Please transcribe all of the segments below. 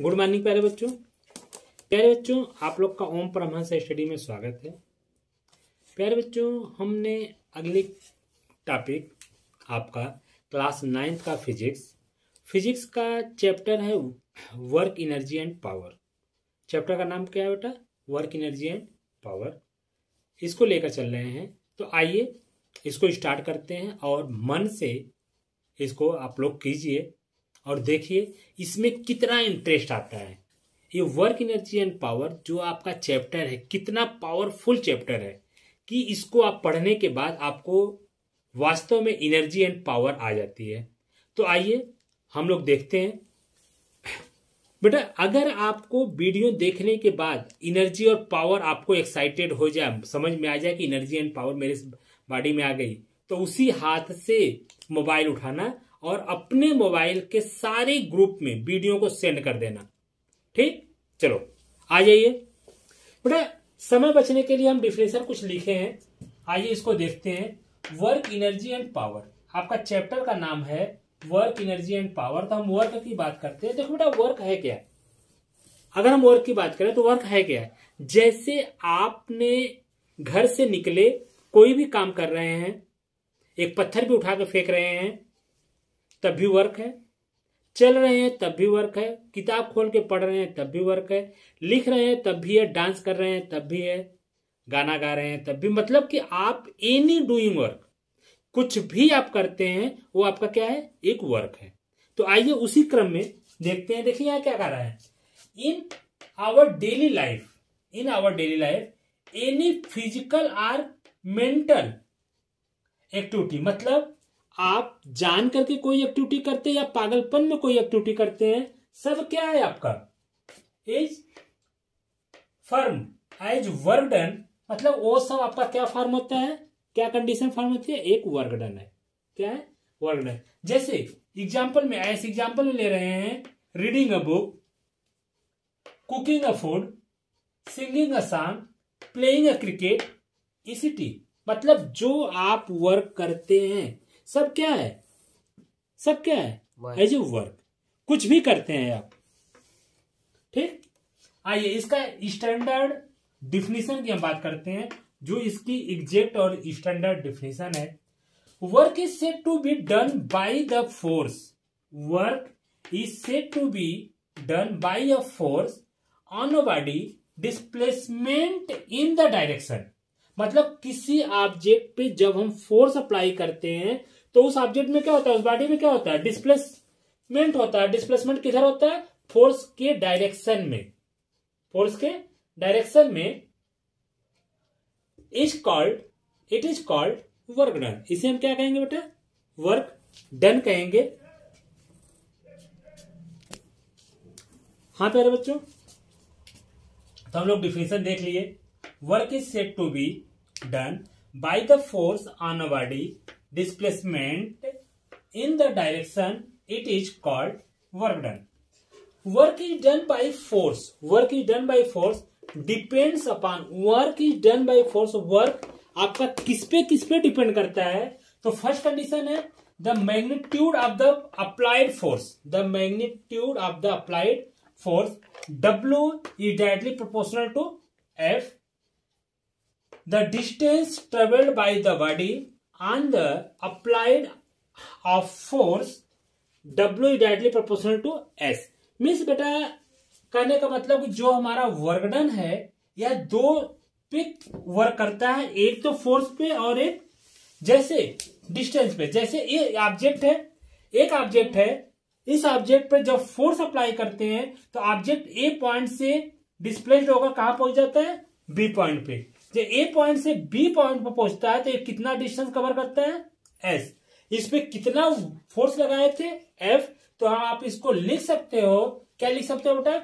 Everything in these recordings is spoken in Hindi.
गुड मॉर्निंग प्यारे बच्चों, आप लोग का ओम परमहंस स्टडी में स्वागत है। प्यारे बच्चों, हमने अगले टॉपिक आपका क्लास 9th का फिजिक्स का चैप्टर है work energy and power. Chapter का नाम क्या है बेटा? Work energy and power. इसको लेकर चल रहे हैं, तो आइए इसको स्टार्ट करते हैं और मन से इसको आप लोग कीजिए और देखिए इसमें कितना इंटरेस्ट आता है। ये वर्क एनर्जी एंड पावर जो आपका चैप्टर है कितना पावरफुल चैप्टर है कि इसको आप पढ़ने के बाद आपको वास्तव में एनर्जी एंड पावर आ जाती है। तो आइए हम लोग देखते हैं। बेटा, अगर आपको वीडियो देखने के बाद एनर्जी और पावर आपको एक्साइटेड हो जाए, समझ में आ जाए कि एनर्जी एंड पावर मेरे बॉडी में आ गई, तो उसी हाथ से मोबाइल उठाना और अपने मोबाइल के सारे ग्रुप में वीडियो को सेंड कर देना। ठीक, चलो आ जाइए। बेटा, समय बचने के लिए हम डिफिनेशन कुछ लिखे हैं, आइए इसको देखते हैं। वर्क एनर्जी एंड पावर, आपका चैप्टर का नाम है वर्क एनर्जी एंड पावर। तो हम वर्क की बात करते हैं। देखो बेटा, वर्क है क्या? अगर हम वर्क की बात करें तो वर्क है क्या? जैसे आपने घर से निकले, कोई भी काम कर रहे हैं, एक पत्थर भी उठा के फेंक रहे हैं तब भी वर्क है, चल रहे हैं तब भी वर्क है, किताब खोल के पढ़ रहे हैं तब भी वर्क है, लिख रहे हैं तब भी है, डांस कर रहे हैं तब भी है, गाना गा रहे हैं तब भी। मतलब कि आप एनी डूइंग वर्क, कुछ भी आप करते हैं वो आपका क्या है? एक वर्क है। तो आइए उसी क्रम में देखते हैं। देखिए यहाँ क्या कह रहा है, in our daily life any physical or mental activity, मतलब आप जान करके कोई एक्टिविटी करते हैं या पागलपन में कोई एक्टिविटी करते हैं, सब क्या है आपका? Is firm as work done. मतलब वो सब आपका क्या फॉर्म होता है? क्या कंडीशन फॉर्म होती है? एक वर्क डन है। क्या है? Work done. जैसे एग्जाम्पल में, ऐसे एग्जाम्पल में ले रहे हैं, reading a book, cooking a food, singing a song, playing a cricket, ECT. मतलब जो आप वर्क करते हैं सब क्या है? सब क्या है? एज ए वर्क, कुछ भी करते हैं आप। ठीक, आइए इसका स्टैंडर्ड डिफिनीशन की हम बात करते हैं, जो इसकी एग्जैक्ट और स्टैंडर्ड डिफिनीशन है। Work is said to be done by the force, work is said to be done by a force on a body displacement in the direction. मतलब किसी ऑब्जेक्ट पे जब हम फोर्स अप्लाई करते हैं तो उस ऑब्जेक्ट में क्या होता है? उस बॉडी में क्या होता है? डिस्प्लेसमेंट होता है। डिस्प्लेसमेंट किधर होता है? फोर्स के डायरेक्शन में। फोर्स के डायरेक्शन में it is called work done. इसे हम क्या कहेंगे बेटा? वर्क डन कहेंगे। हाँ प्यारे बच्चों, तो हम लोग डिफिनेशन देख लिए। Work is said to be done by the force on a body displacement in the direction, it is called work done. Work is done by force depends upon, work is done by force, work आपका किस पे डिपेंड करता है? तो फर्स्ट कंडीशन है the magnitude of the applied force, W is directly proportional to F, the distance traveled by the body on the applied of force, W is directly proportional to S। Means बेटा कहने का मतलब जो हमारा वर्क डन है या दो पे वर्क करता है, एक तो फोर्स पे और एक जैसे डिस्टेंस पे। जैसे ये ऑब्जेक्ट है, एक ऑब्जेक्ट है, इस ऑब्जेक्ट पे जब फोर्स अप्लाई करते हैं तो ऑब्जेक्ट ए पॉइंट से डिस्प्लेस्ड होकर कहां पहुंच जाता है? बी पॉइंट पे। जब ए पॉइंट से बी पॉइंट पर पहुंचता है तो ये कितना डिस्टेंस कवर करता है? एस। इस पे कितना फोर्स लगाए थे? एफ। तो आप इसको लिख सकते हो, क्या लिख सकते हो बेटा?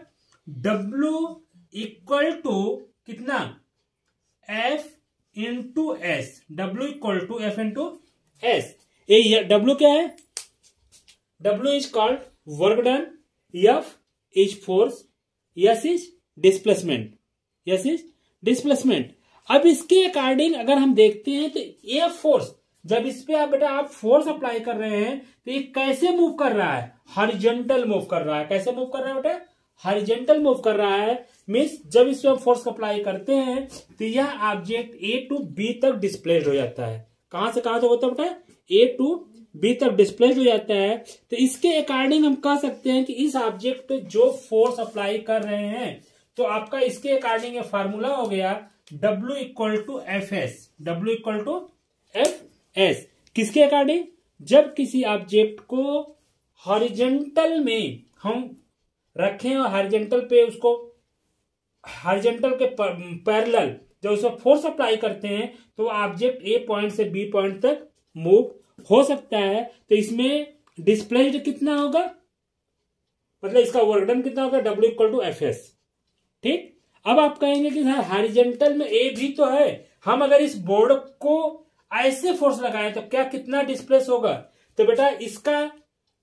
W इक्वल टू कितना? F into S. W equal to F into S. ये W क्या है? W is called work done, F is force, S is displacement. अब इसके अकॉर्डिंग अगर हम देखते हैं तो ये फोर्स, जब इस पे आप फोर्स अप्लाई कर रहे हैं तो ये कैसे मूव कर रहा है? हॉरिजॉन्टल मूव कर रहा है। कैसे मूव कर रहा है बेटा? हॉरिजॉन्टल मूव कर रहा है, मीन्स जब इस पर फोर्स अप्लाई करते हैं तो यह ऑब्जेक्ट ए टू बी तक डिस्प्लेस्ड हो जाता है। कहां से कहां तक होता है बेटा? ए टू बी तक डिस्प्लेस्ड हो जाता है। तो इसके अकॉर्डिंग हम कह सकते हैं कि इस ऑब्जेक्ट पे जो फोर्स अप्लाई कर रहे हैं, तो आपका इसके अकॉर्डिंग ये फार्मूला हो गया W equal to F S. W equal to F S किसके अकॉर्डिंग? जब किसी ऑब्जेक्ट को हॉरिजॉन्टल में हम रखें और हॉरिजॉन्टल पे उसको हॉरिजॉन्टल के पैरेलल जब उसमें फोर्स अप्लाई करते हैं तो ऑब्जेक्ट ए पॉइंट से बी पॉइंट तक मूव हो सकता है। तो इसमें डिस्प्लेस्ड कितना होगा, मतलब इसका वर्क डन कितना होगा? W equal to F S. ठीक, अब आप कहेंगे कि सर हॉरिजॉन्टल में ए भी तो है, हम अगर इस बोर्ड को ऐसे फोर्स लगाएं तो क्या कितना डिस्प्लेस होगा? तो बेटा इसका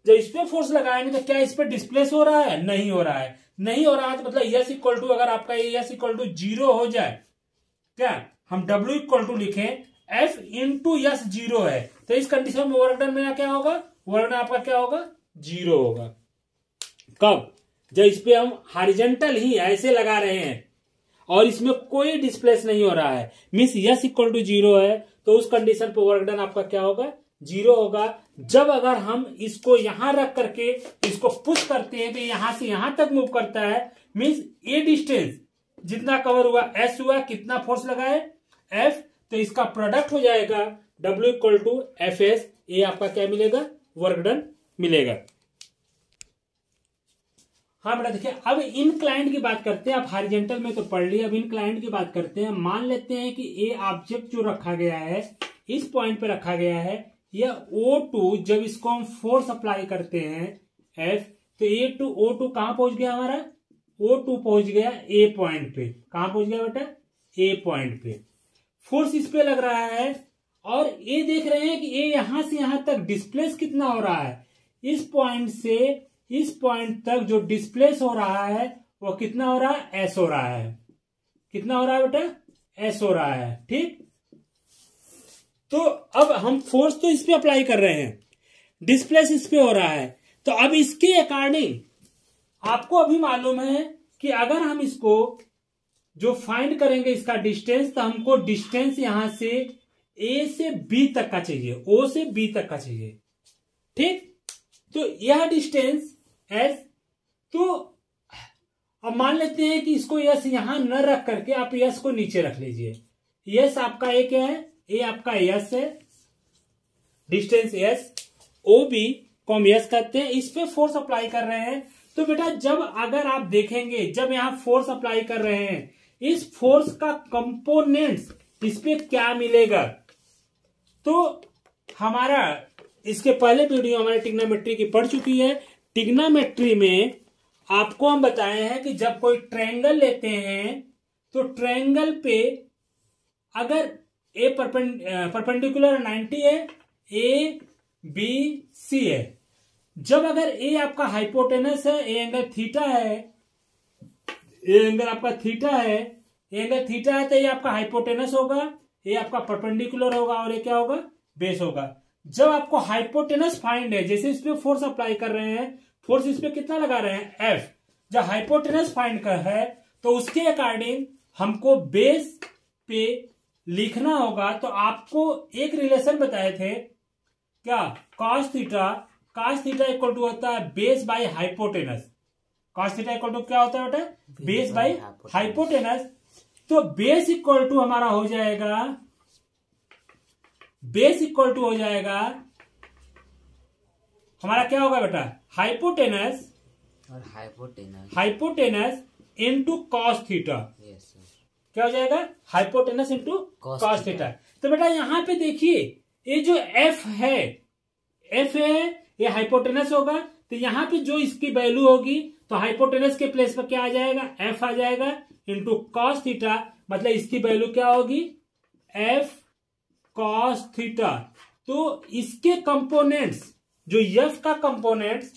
जब इस पे फोर्स लगाएंगे तो क्या इस पे डिस्प्लेस हो रहा है? नहीं हो रहा है। नहीं हो रहा है तो मतलब यस इक्वल टू, अगर आपका यस इक्वल टू 0 हो जाए, क्या हम W इक्वल टू लिखें F इंटू यस 0 है, तो इस कंडीशन में वर्क डन मेरा क्या होगा? वर्क डन आपका क्या होगा? 0 होगा। कब? जब इस पे हम हॉरिजॉन्टल ही ऐसे लगा रहे हैं और इसमें कोई डिस्प्लेस नहीं हो रहा है, मीन्स यस इक्वल टू 0 है, तो उस कंडीशन पे वर्क डन आपका क्या होगा? 0 होगा। जब अगर हम इसको यहां रख करके इसको पुश करते हैं तो यहां से यहां तक मूव करता है, मीन्स ये डिस्टेंस जितना कवर हुआ S हुआ, कितना फोर्स लगाए? F, तो इसका प्रोडक्ट हो जाएगा W equal to F S. ये आपका क्या मिलेगा? वर्क डन मिलेगा। हाँ बेटा देखिए, अब इनक्लाइंड की बात करते हैं। आप हॉरिजॉन्टल में तो पढ़ लिया, अब इनक्लाइंड की बात करते हैं। मान लेते हैं कि ये ऑब्जेक्ट जो रखा गया है इस पॉइंट पे रखा गया है, यह O2 जब इसको हम फोर्स अप्लाई करते हैं F, तो O2 कहां पहुंच गया? हमारा O2 पहुंच गया A पॉइंट पे। कहां पहुंच गया बेटा? A पॉइंट पे। फोर्स इस पे लग रहा है और ये देख रहे हैं कि ये यहां से यहां तक डिस्प्लेस कितना हो रहा है? इस पॉइंट से इस पॉइंट तक जो डिस्प्लेस हो रहा है वो कितना हो रहा है? S हो रहा है। कितना हो रहा है बेटा? S हो रहा है। ठीक, तो अब हम फोर्स तो इस पे अप्लाई कर रहे हैं, डिस्प्लेस इस पे हो रहा है, तो अब इसके अकॉर्डिंग आपको अभी मालूम है कि अगर हम इसको जो फाइंड करेंगे इसका डिस्टेंस, तो हमको डिस्टेंस यहां से A से B तक का चाहिए, O से B तक का चाहिए। ठीक, तो यह डिस्टेंस S, तो अब मान लेते हैं कि इसको यस यहां न रख करके आप यस को नीचे रख लीजिए। यस आपका ए क्या है? ए आपका यस है, डिस्टेंस यस, OB को हम यस कहते हैं। इस पे फोर्स अप्लाई कर रहे हैं, तो बेटा जब अगर आप देखेंगे जब यहां फोर्स अप्लाई कर रहे हैं, इस फोर्स का कंपोनेंट्स इस पे क्या मिलेगा? तो हमारा इसके पहले वीडियो हमारे ट्रिग्नोमेट्री की पढ़ चुकी है। ट्रिग्नोमेट्री में आपको हम बताए हैं कि जब कोई ट्रायंगल लेते हैं तो ट्रायंगल पे अगर ए परपेंडिकुलर 90 है, ए बी सी है, जब अगर ए आपका हाइपोटेनस है, ए एंगल थीटा है, ए एंगल आपका थीटा है, ए एंगल थीटा है, तो ये आपका हाइपोटेनस होगा, ये आपका परपेंडिकुलर होगा और ये क्या होगा? बेस होगा। जब आपको हाइपोटेनस फाइंड है, जैसे इस पे फोर्स अप्लाई कर रहे हैं, फोर्स इस पे कितना लगा रहे हैं? F। जब हाइपोटेनस फाइंड कर है तो उसके अकॉर्डिंग हमको बेस पे लिखना होगा। तो आपको एक रिलेशन बताए थे, क्या? cos थीटा इक्वल टू होता है base by hypotenuse. cos theta equal to क्या होता है बेटा? Base by hypotenuse. तो बेस इक्वल टू हमारा हो जाएगा, बेस इक्वल टू हो जाएगा हमारा क्या होगा बेटा? हाइपोटेनस और हाइपोटेनस इंटू कॉस थीटा। क्या हो जाएगा? Hypotenuse into cos theta. तो बेटा यहां पे देखिए, ये जो F है, ये हाइपोटेनस होगा, तो यहां पे जो इसकी वैल्यू होगी तो हाइपोटेनस के प्लेस पर क्या आ जाएगा? F आ जाएगा इंटू कॉस थीटा, मतलब इसकी वैल्यू क्या होगी? F cos theta. तो इसके कंपोनेंट्स, जो F का कंपोनेंट्स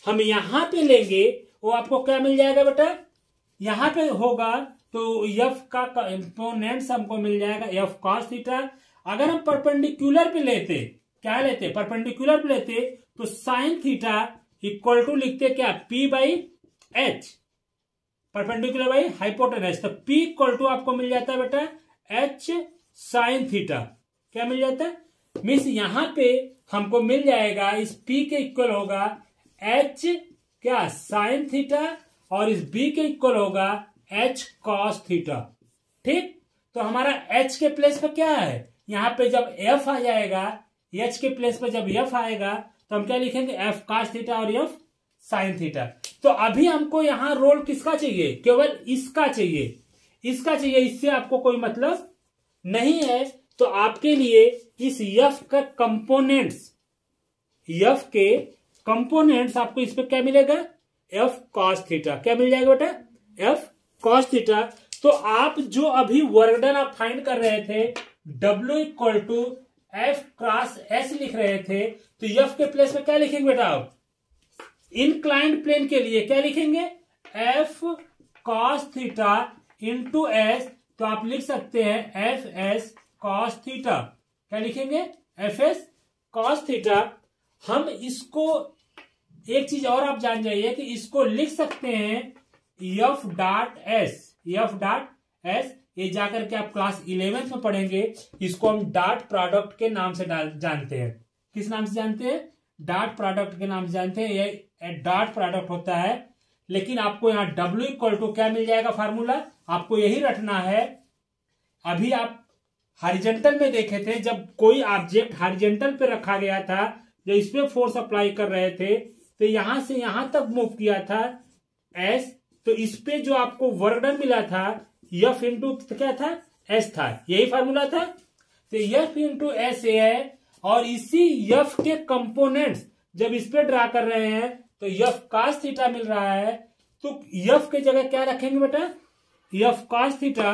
हम यहां पे लेंगे, वो आपको क्या मिल जाएगा बेटा? यहां पे होगा तो F का कंपोनेंट्स हमको मिल जाएगा F cos थीटा। अगर हम परपेंडिकुलर पे लेते, क्या लेते? परपेंडिकुलर पे लेते तो साइन थीटा इक्वल टू लिखते क्या? P by H। Perpendicular by hypotenuse, तो P इक्वल टू आपको मिल जाता है बेटा H साइन थीटा। क्या मिल जाता है? मीन्स यहां पे हमको मिल जाएगा इस P के इक्वल होगा H क्या साइन थीटा और इस B के इक्वल होगा H कॉस थीटा। ठीक, तो हमारा H के प्लेस पे क्या है, यहां पे जब F आ जाएगा, H के प्लेस पे जब F आएगा तो हम क्या लिखेंगे F कॉस थीटा और F साइन थीटा। तो अभी हमको यहां रोल किसका चाहिए, केवल इसका चाहिए, इसका चाहिए, इससे आपको कोई मतलब नहीं है। तो आपके लिए इस F का कंपोनेंट्स, F के कंपोनेंट्स आपको इस पे क्या मिलेगा F कॉस थीटा। क्या मिल जाएगा बेटा F कॉस थीटा। तो आप जो अभी वर्क डन आप फाइंड कर रहे थे W equal to F cross S लिख रहे थे, तो F के प्लेस में क्या लिखेंगे बेटा आप, इंक्लाइंड प्लेन के लिए क्या लिखेंगे F cos theta into S, तो आप लिख सकते हैं FS कॉस थीटा। क्या लिखेंगे FS कॉस थीटा। हम इसको एक चीज और आप जान जाइए कि इसको लिख सकते हैं F डॉट S, ये जाकर के आप क्लास 11th में पढ़ेंगे। इसको हम डॉट प्रोडक्ट के नाम से जानते हैं। किस नाम से जानते हैं, डॉट प्रोडक्ट के नाम से जानते हैं। ये डॉट प्रोडक्ट होता है, लेकिन आपको यहाँ W इक्वल टू क्या मिल जाएगा फार्मूला, आपको यही रखना है। अभी आप हॉरिजॉन्टल में देखे थे, जब कोई ऑब्जेक्ट हॉरिजॉन्टल पे रखा गया था, जो इस पे फोर्स अप्लाई कर रहे थे, तो यहां से यहां तक मूव किया था S, तो इस पे जो आपको वर्क डन मिला था F इंटू क्या था S था, यही फार्मूला था। तो F इंटू S है, और इसी F के कंपोनेंट्स जब इस पे ड्रा कर रहे हैं तो F cos थीटा मिल रहा है, तो F के जगह क्या रखेंगे बेटा F cos theta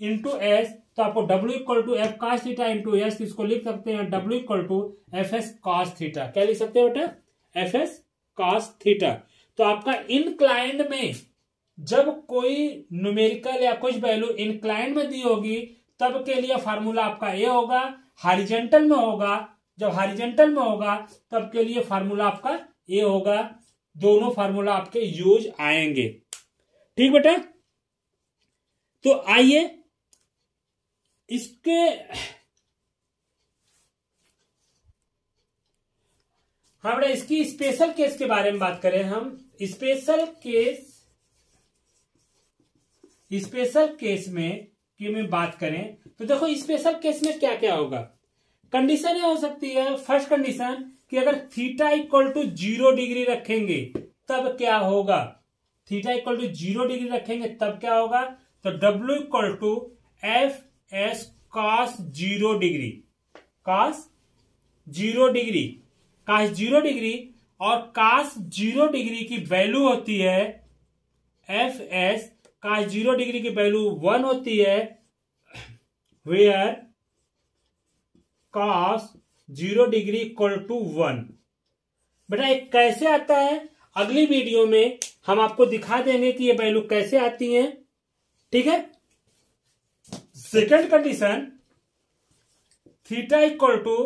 into S, तो आपको W equal to F cos theta into S, इसको लिख सकते हैं W equal to FS cos theta. क्या लिख सकते हैं बेटा FS cos थीटा। तो आपका इनक्लाइंड में जब कोई न्यूमेरिकल या कुछ वैल्यू इनक्लाइंड में दी होगी, तब के लिए फार्मूला आपका ये होगा। हॉरिजॉन्टल में होगा, जब हॉरिजॉन्टल में होगा तब के लिए फार्मूला आपका ये होगा। दोनों फार्मूला आपके यूज आएंगे। ठीक बेटा, तो आइए इसके हाँ बेटा इसकी स्पेशल केस के बारे में बात करें। हम स्पेशल केस में की में बात करें तो देखो स्पेशल केस में क्या क्या होगा। कंडीशन ये हो सकती है, फर्स्ट कंडीशन कि अगर थीटा इक्वल टू 0 डिग्री रखेंगे तब क्या होगा, थीटा इक्वल टू 0 डिग्री रखेंगे तब क्या होगा, तो W equal to FS cos 0 degree, cos 0 degree और cos 0 डिग्री की वैल्यू होती है FS cos 0 डिग्री की वैल्यू 1 होती है, where cos 0 degree equal to 1। बेटा एक कैसे आता है, अगली वीडियो में हम आपको दिखा देंगे कि ये वैल्यू कैसे आती है। ठीक है। Second condition, theta equal to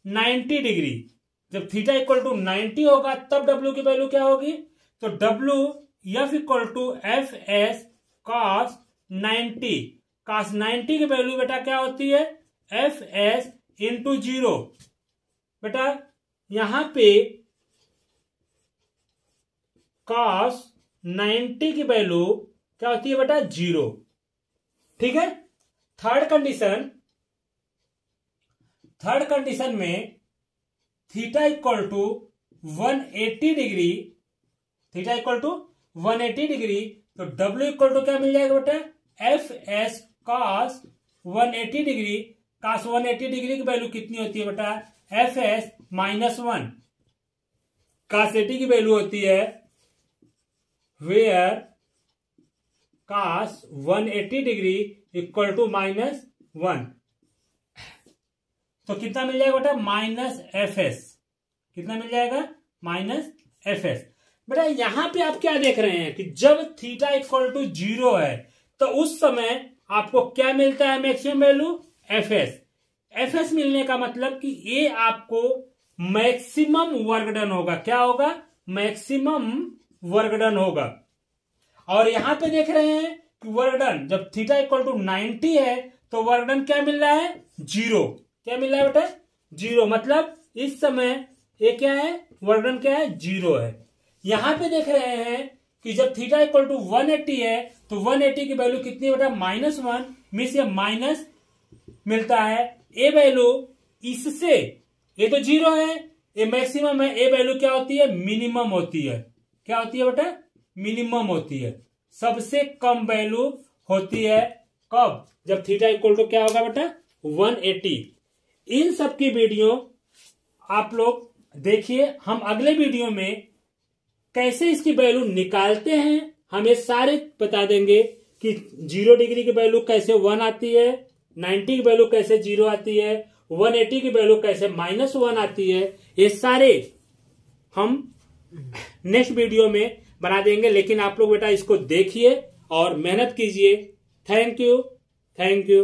90 degree, जब थीटा इक्वल टू 90 होगा तब W की वैल्यू क्या होगी, तो W F equal to FS cos 90, cos 90 की वैल्यू बेटा क्या होती है FS इंटू 0। बेटा यहां पे cos 90 की वैल्यू क्या होती है बेटा 0। ठीक है। थर्ड कंडीशन में theta equal to 180 degree, theta equal to 180 degree, तो W इक्वल टू क्या मिल जाएगा बेटा FS cos 180 degree. cos 180 degree की वैल्यू कितनी होती है बेटा FS -1, cos 80 की वैल्यू होती है where cos 180 degree equal to -1, तो कितना मिल जाएगा बेटा -FS, कितना मिल जाएगा -FS। बेटा यहां पे आप क्या देख रहे हैं कि जब थीटा इक्वल टू 0 है तो उस समय आपको क्या मिलता है मैक्सिमम वैल्यू FS मिलने का मतलब कि ये आपको मैक्सिमम वर्क डन होगा। क्या होगा मैक्सिमम वर्क डन होगा। और यहां पे देख रहे हैं कि वर्क डन जब थीटा इक्वल टू 90 है तो वर्क डन क्या मिल रहा है? 0। क्या मिल रहा है बेटा? 0। मतलब इस समय ये क्या है? वर्क डन क्या है? 0 है। यहां पे देख रहे हैं कि जब थीटा इक्वल टू 180 है तो 180 की वैल्यू कितनी है बेटा? -1 मीन्स ये माइनस मिलता है। ए वैल्यू इससे, ये तो 0 है, ये मैक्सिमम है, ए वैल्यू क्या होती है? मिनिमम होती है। क्या होती है बेटा? मिनिमम होती है। सबसे कम वैल्यू होती है कब? जब थीटा इक्वल टू क्या होगा बेटा? 180। इन सब की वीडियो आप लोग देखिए। हम अगले वीडियो में कैसे इसकी वैल्यू निकालते हैं हम ये सारे बता देंगे कि 0 डिग्री की वैल्यू कैसे 1 आती है, 90 की वैल्यू कैसे 0 आती है, 180 की वैल्यू कैसे -1 आती है। ये सारे हम नेक्स्ट वीडियो में बना देंगे। लेकिन आप लोग बेटा इसको देखिए और मेहनत कीजिए। Thank you.